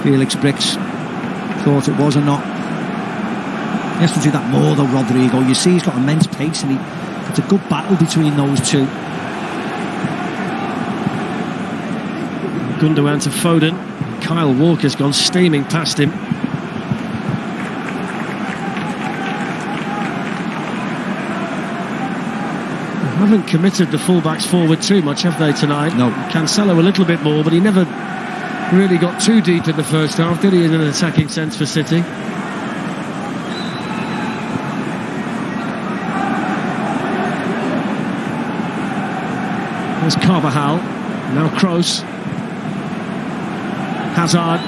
Felix Bricks thought it was or not. He has to do that more though, Rodrigo. You see he's got immense pace, and it's a good battle between those two. Gundogan to Foden. Kyle Walker's gone steaming past him. They haven't committed the fullbacks forward too much, have they, tonight? No. Cancelo a little bit more, but he never really got too deep in the first half, did he, in an attacking sense for City? There's Carvajal. Now Kroos. Hazard.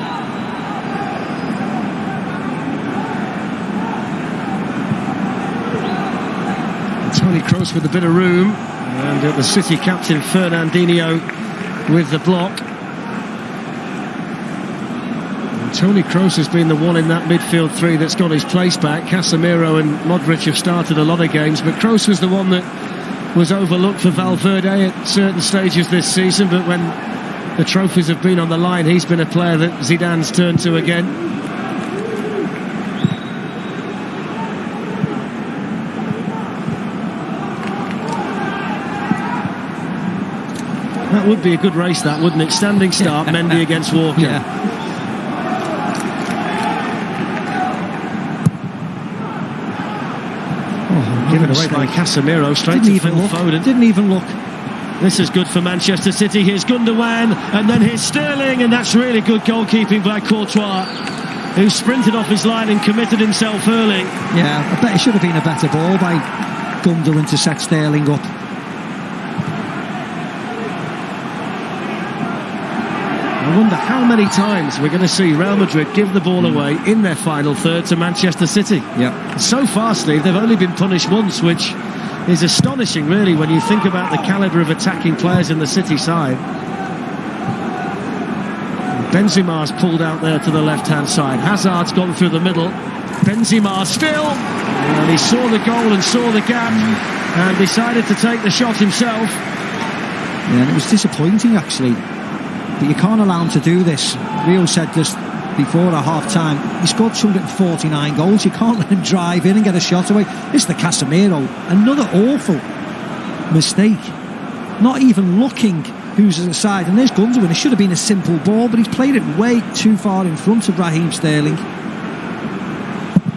Toni Kroos with a bit of room, and the City captain Fernandinho with the block. And Toni Kroos has been the one in that midfield three that's got his place back. Casemiro and Modric have started a lot of games, but Kroos was the one that was overlooked for Valverde at certain stages this season, but when the trophies have been on the line, he's been a player that Zidane's turned to again. That would be a good race, that, wouldn't it? Standing start, Mendy against Walker. Yeah. Given away by Casemiro, straight to Phil Foden. Didn't even look. This is good for Manchester City. Here's Gundogan, and then here's Sterling, and that's really good goalkeeping by Courtois, who sprinted off his line and committed himself early. Yeah, I bet it should have been a better ball by Gundogan to set Sterling up. I wonder how many times we're going to see Real Madrid give the ball away in their final third to Manchester City. Yeah. So far, Steve, they've only been punished once, which is astonishing, really, when you think about the calibre of attacking players in the City side. Benzema's pulled out there to the left-hand side. Hazard's gone through the middle. Benzema still, and he saw the goal and saw the gap and decided to take the shot himself. Yeah, and it was disappointing, actually. But you can't allow him to do this. Rio said this before at half-time. He scored 249 goals. You can't let him drive in and get a shot away. This is the Casemiro. Another awful mistake. Not even looking who's at the side. And there's Gundogan. It should have been a simple ball, but he's played it way too far in front of Raheem Sterling.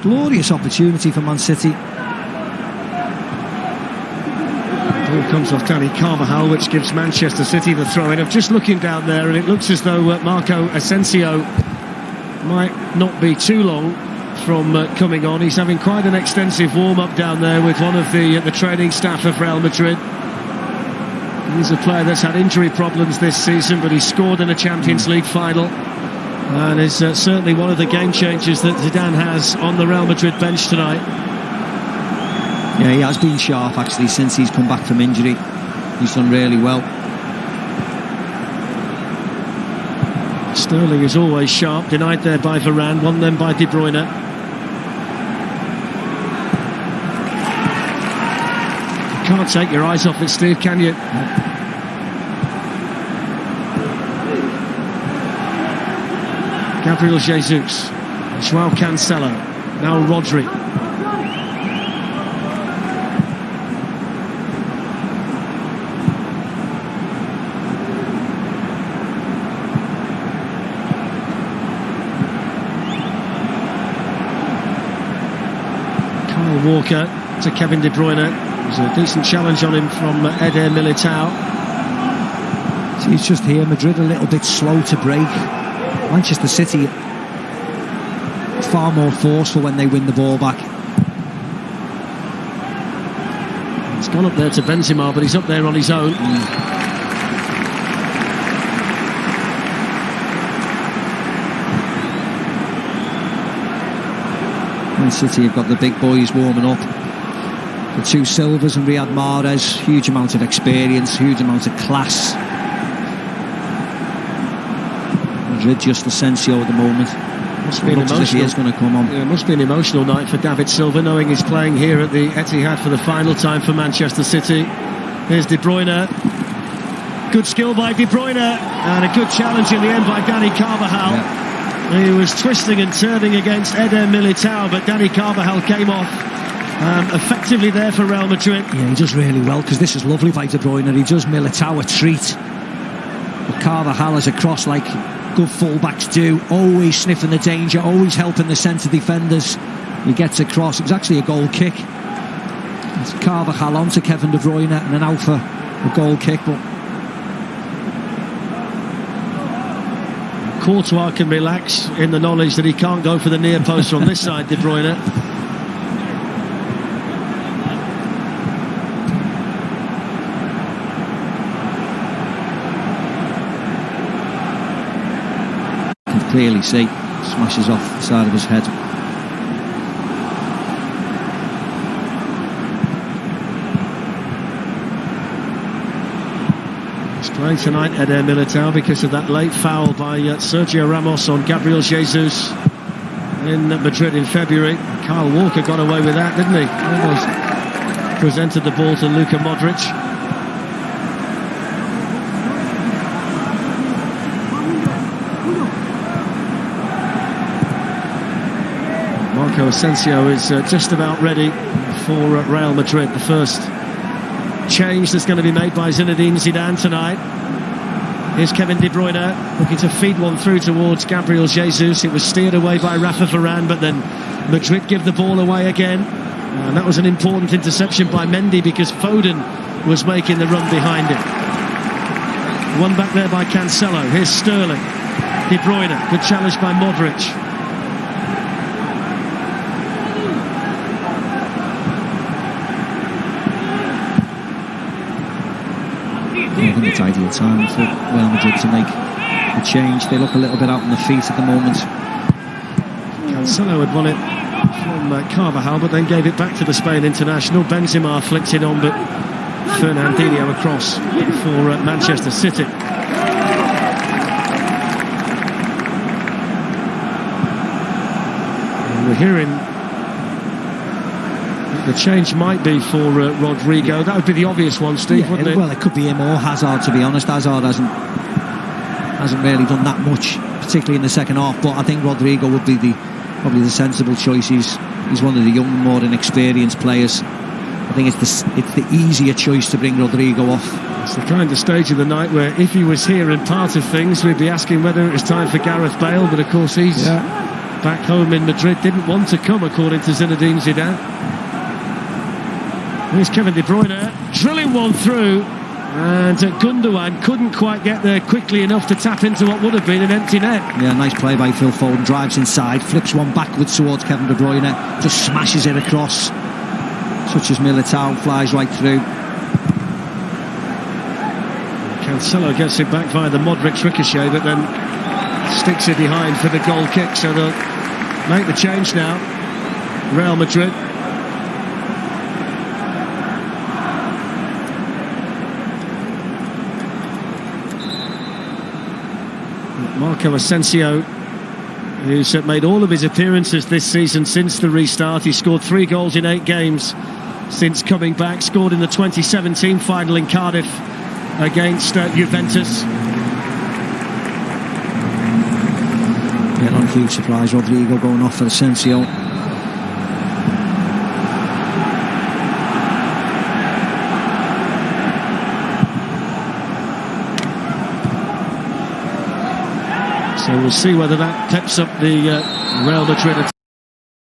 Glorious opportunity for Man City. Ball comes off Dani Carvajal, which gives Manchester City the throw-in. I'm just looking down there, and it looks as though Marco Asensio might not be too long from coming on. He's having quite an extensive warm-up down there with one of the training staff of Real Madrid. He's a player that's had injury problems this season, but he scored in a Champions League final, and is certainly one of the game changers that Zidane has on the Real Madrid bench tonight. Yeah, he has been sharp, actually, since he's come back from injury. He's done really well. Sterling is always sharp, denied there by Varane, won then by De Bruyne. You can't take your eyes off it, Steve, can you? Gabriel Jesus, Joao Cancelo, now Rodri. Walker to Kevin De Bruyne. There's a decent challenge on him from Eder Militao. So he's just here. Madrid a little bit slow to break. Manchester City far more forceful when they win the ball back. It's gone up there to Benzema, but he's up there on his own. Man City have got the big boys warming up. The two Silvas and Riyad Mahrez, huge amount of experience, huge amount of class. Madrid just Asensio at the moment. Must be an emotional. He is going to come on. Yeah, it must be an emotional night for David Silva, knowing he's playing here at the Etihad for the final time for Manchester City. Here's De Bruyne. Good skill by De Bruyne, and a good challenge in the end by Dani Carvajal. Yeah. He was twisting and turning against Eder Militao, but Dani Carvajal came off effectively there for Real Madrid. Yeah, he does really well, because this is lovely by De Bruyne. He does Militao a treat. But Carvajal is across like good fullbacks do, always sniffing the danger, always helping the centre defenders. He gets across. It was actually a goal kick. It's Carvajal onto Kevin De Bruyne and then out for a goal kick. But Courtois can relax in the knowledge that he can't go for the near post from this side, De Bruyne. You can clearly see, smashes off the side of his head. Playing tonight, Eder Militao, because of that late foul by Sergio Ramos on Gabriel Jesus in Madrid in February. Kyle Walker got away with that, didn't he? Almost presented the ball to Luka Modric. Marco Asensio is just about ready for Real Madrid. The first change that's going to be made by Zinedine Zidane tonight. Here's Kevin De Bruyne looking to feed one through towards Gabriel Jesus. It was steered away by Rafa Varane, but then Madrid give the ball away again, and that was an important interception by Mendy, because Foden was making the run behind him. One back there by Cancelo. Here's Sterling. De Bruyne, good challenge by Modric. I think it's ideal time for Real Madrid to make a change. They look a little bit out on the feet at the moment. Cancelo had won it from Carvajal, but then gave it back to the Spain international. Benzema flicked it on, but Fernandinho across for Manchester City. And we're hearing the change might be for Rodrigo. That would be the obvious one, Steve, wouldn't it? Well, it could be him or Hazard, to be honest. Hazard hasn't really done that much, particularly in the second half. But I think Rodrigo would be probably the sensible choice. He's one of the young, more inexperienced players. I think it's the easier choice to bring Rodrigo off. It's the kind of stage of the night where, if he was here and part of things, we'd be asking whether it was time for Gareth Bale. But of course, he's back home in Madrid. Didn't want to come, according to Zinedine Zidane. Here's Kevin De Bruyne drilling one through, and Gundogan couldn't quite get there quickly enough to tap into what would have been an empty net. Yeah, nice play by Phil Foden. Drives inside, flips one backwards towards Kevin De Bruyne, just smashes it across. Such as Militao, flies right through. Cancelo gets it back via the Modric ricochet, but then sticks it behind for the goal kick. So they'll make the change now, Real Madrid. Marco Asensio, who's made all of his appearances this season since the restart. He scored 3 goals in 8 games since coming back. Scored in the 2017 final in Cardiff against Juventus. Yeah, not a huge surprise. Rodrigo going off for Asensio. So we'll see whether that peps up the Real Madrid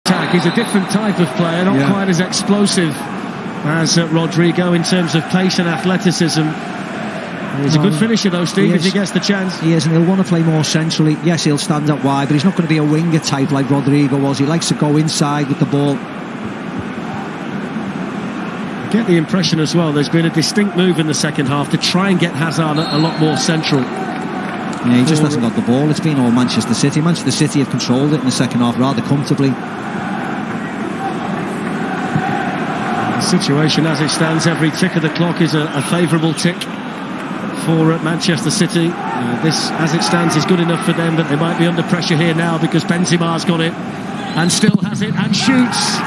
attack. He's a different type of player, not quite as explosive as Rodrigo in terms of pace and athleticism. He's a good finisher though, Steve, if he gets the chance. He is, and he'll want to play more centrally. Yes, he'll stand up wide, but he's not going to be a winger type like Rodrigo was. He likes to go inside with the ball. I get the impression as well there's been a distinct move in the second half to try and get Hazard a lot more central. Yeah, he just hasn't got the ball. It's been all Manchester City. Manchester City have controlled it in the second half rather comfortably. The situation as it stands, every tick of the clock is a favourable tick for Manchester City. This, as it stands, is good enough for them, but they might be under pressure here now because Benzema's got it and still has it and shoots.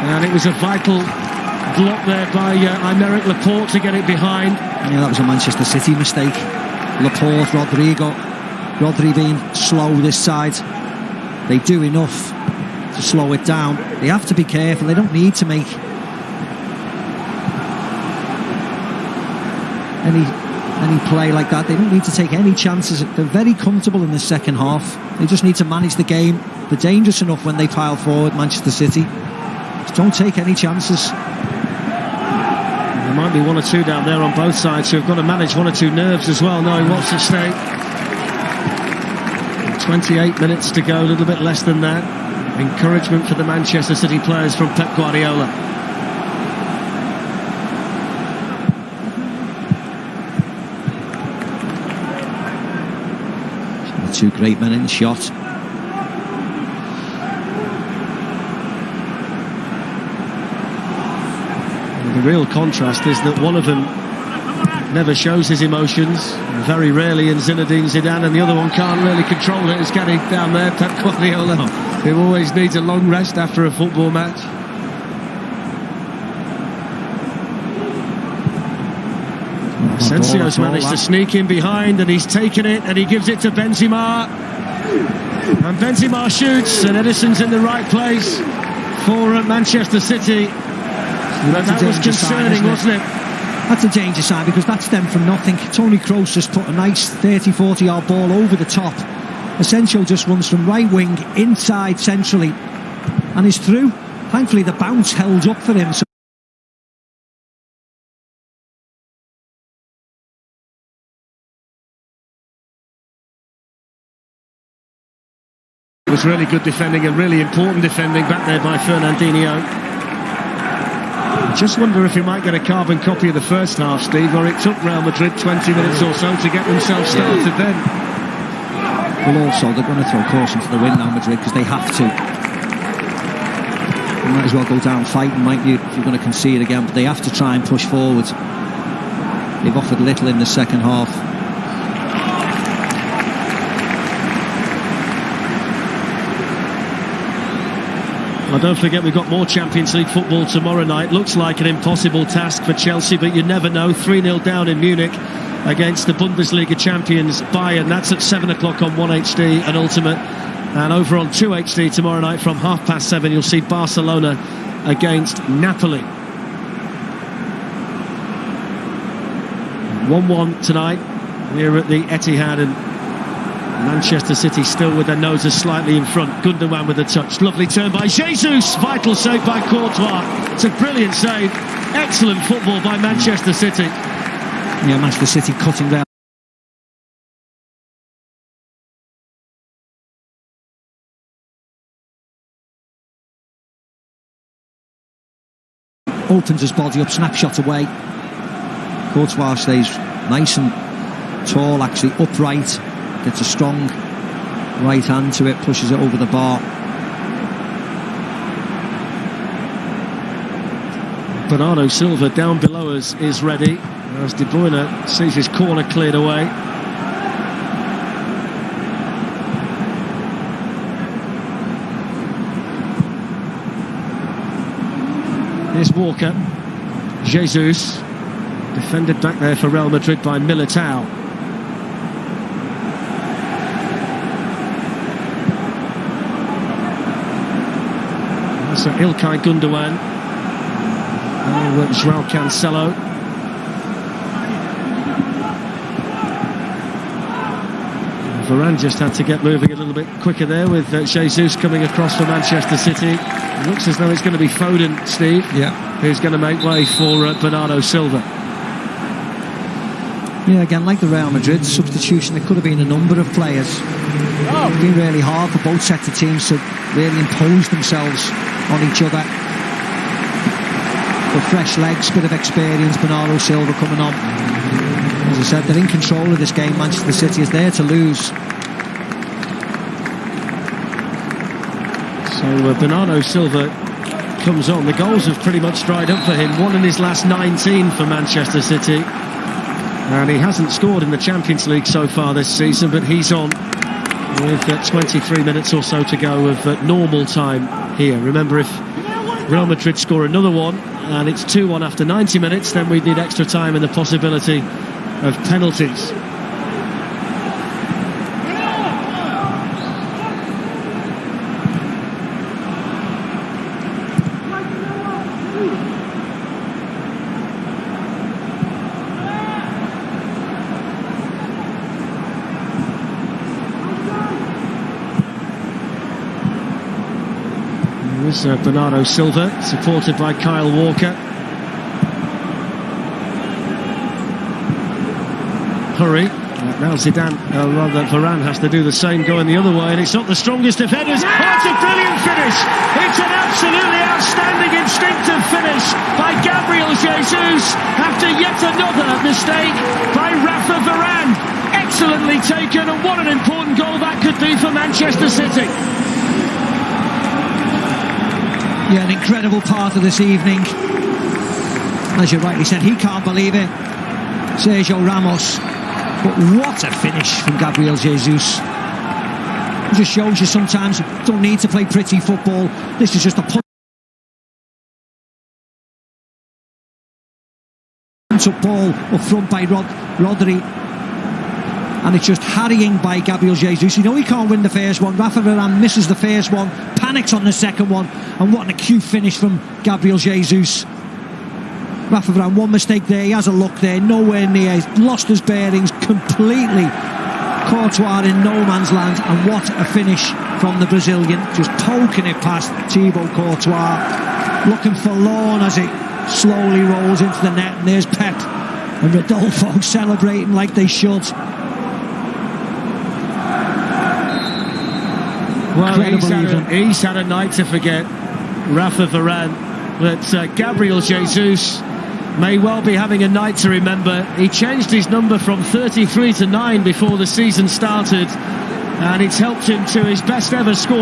And it was a vital block there by Aymeric Laporte to get it behind. Yeah, that was a Manchester City mistake. Laporte, Rodrigo. Rodri being slow this side. they do enough to slow it down. They have to be careful. They don't need to make any play like that. They don't need to take any chances. They're very comfortable in the second half. They just need to manage the game. They're dangerous enough when they pile forward, Manchester City. Just don't take any chances. There might be one or two down there on both sides who have got to manage one or two nerves as well, knowing what's at stake. 28 minutes to go, a little bit less than that. Encouragement for the Manchester City players from Pep Guardiola. Two great men in the shot. The real contrast is that one of them never shows his emotions, very rarely in Zinedine Zidane, and the other one can't really control it. It's getting down there, Pep Guardiola, who always needs a long rest after a football match. Asensio's managed to sneak in behind, and he's taken it, and he gives it to Benzema. And Benzema shoots, and Edison's in the right place for Manchester City. But that was concerning, wasn't it? That's a danger sign, because that's them from nothing. Toni Kroos just put a nice 30-40 yard ball over the top. Asensio just runs from right wing inside centrally and is through. Thankfully the bounce held up for him. It was really good defending and really important defending back there by Fernandinho. I just wonder if he might get a carbon copy of the first half, Steve, where it took Real Madrid 20 minutes or so to get themselves started then. Well, also, they're going to throw caution to the wind now, Madrid, because they have to. You might as well go down fighting, might you, if you're going to concede again, but they have to try and push forward. They've offered little in the second half. Well, don't forget we've got more Champions League football tomorrow night. Looks like an impossible task for Chelsea, but you never know. 3-0 down in Munich against the Bundesliga champions Bayern. That's at 7 o'clock on 1HD and Ultimate. And over on 2HD tomorrow night from 7:30, you'll see Barcelona against Napoli. 1-1 tonight here at the Etihad, and Manchester City still with their noses slightly in front. Gundogan with a touch. Lovely turn by Jesus. Vital save by Courtois. It's a brilliant save. Excellent football by Manchester City. Yeah, Manchester City cutting down. Opens his body up, snapshot away. Courtois stays nice and tall, actually upright. Gets a strong right hand to it, pushes it over the bar. Bernardo Silva down below us is ready as De Bruyne sees his corner cleared away. Here's Walker. Jesus defended back there for Real Madrid by Militao. So Ilkay Gundogan. Oh, João Cancelo. Varane just had to get moving a little bit quicker there with Jesus coming across for Manchester City. It looks as though it's going to be Foden, Steve, who's going to make way for Bernardo Silva. Yeah, again, like the Real Madrid substitution, there could have been a number of players. It's been really hard for both sets of teams to really impose themselves on each other. With fresh legs, bit of experience, Bernardo Silva coming on. As I said, they're in control of this game. Manchester City is there to lose. So Bernardo Silva comes on. The goals have pretty much dried up for him. 1 in his last 19 for Manchester City. And he hasn't scored in the Champions League so far this season, but he's on with 23 minutes or so to go of normal time here. Remember, if Real Madrid score another one and it's 2-1 after 90 minutes, then we'd need extra time and the possibility of penalties. Here's Bernardo Silva, supported by Kyle Walker. Hurry. Now Zidane, rather Varane, has to do the same, going the other way, and it's not the strongest defenders. Oh, it's a brilliant finish! It's an absolutely outstanding instinctive finish by Gabriel Jesus after yet another mistake by Rafa Varane. Excellently taken, and what an important goal that could be for Manchester City. Yeah, an incredible part of this evening. As you rightly said, he can't believe it. Sergio Ramos. But what a finish from Gabriel Jesus. It just shows you sometimes you don't need to play pretty football. This is just a punt-up ball up front by Rodri. And it's just harrying by Gabriel Jesus. You know he can't win the first one. Rafa Varane misses the first one, panics on the second one, and what an acute finish from Gabriel Jesus. Rafa Varane, one mistake there, he has a look there, nowhere near, he's lost his bearings completely. Courtois in no man's land, and what a finish from the Brazilian, just poking it past Thibaut Courtois, looking forlorn as it slowly rolls into the net, and there's Pep and Rodolfo celebrating like they should. Well, he's had a night to forget, Rafa Varane, but Gabriel Jesus may well be having a night to remember. He changed his number from 33 to 9 before the season started, and it's helped him to his best ever score.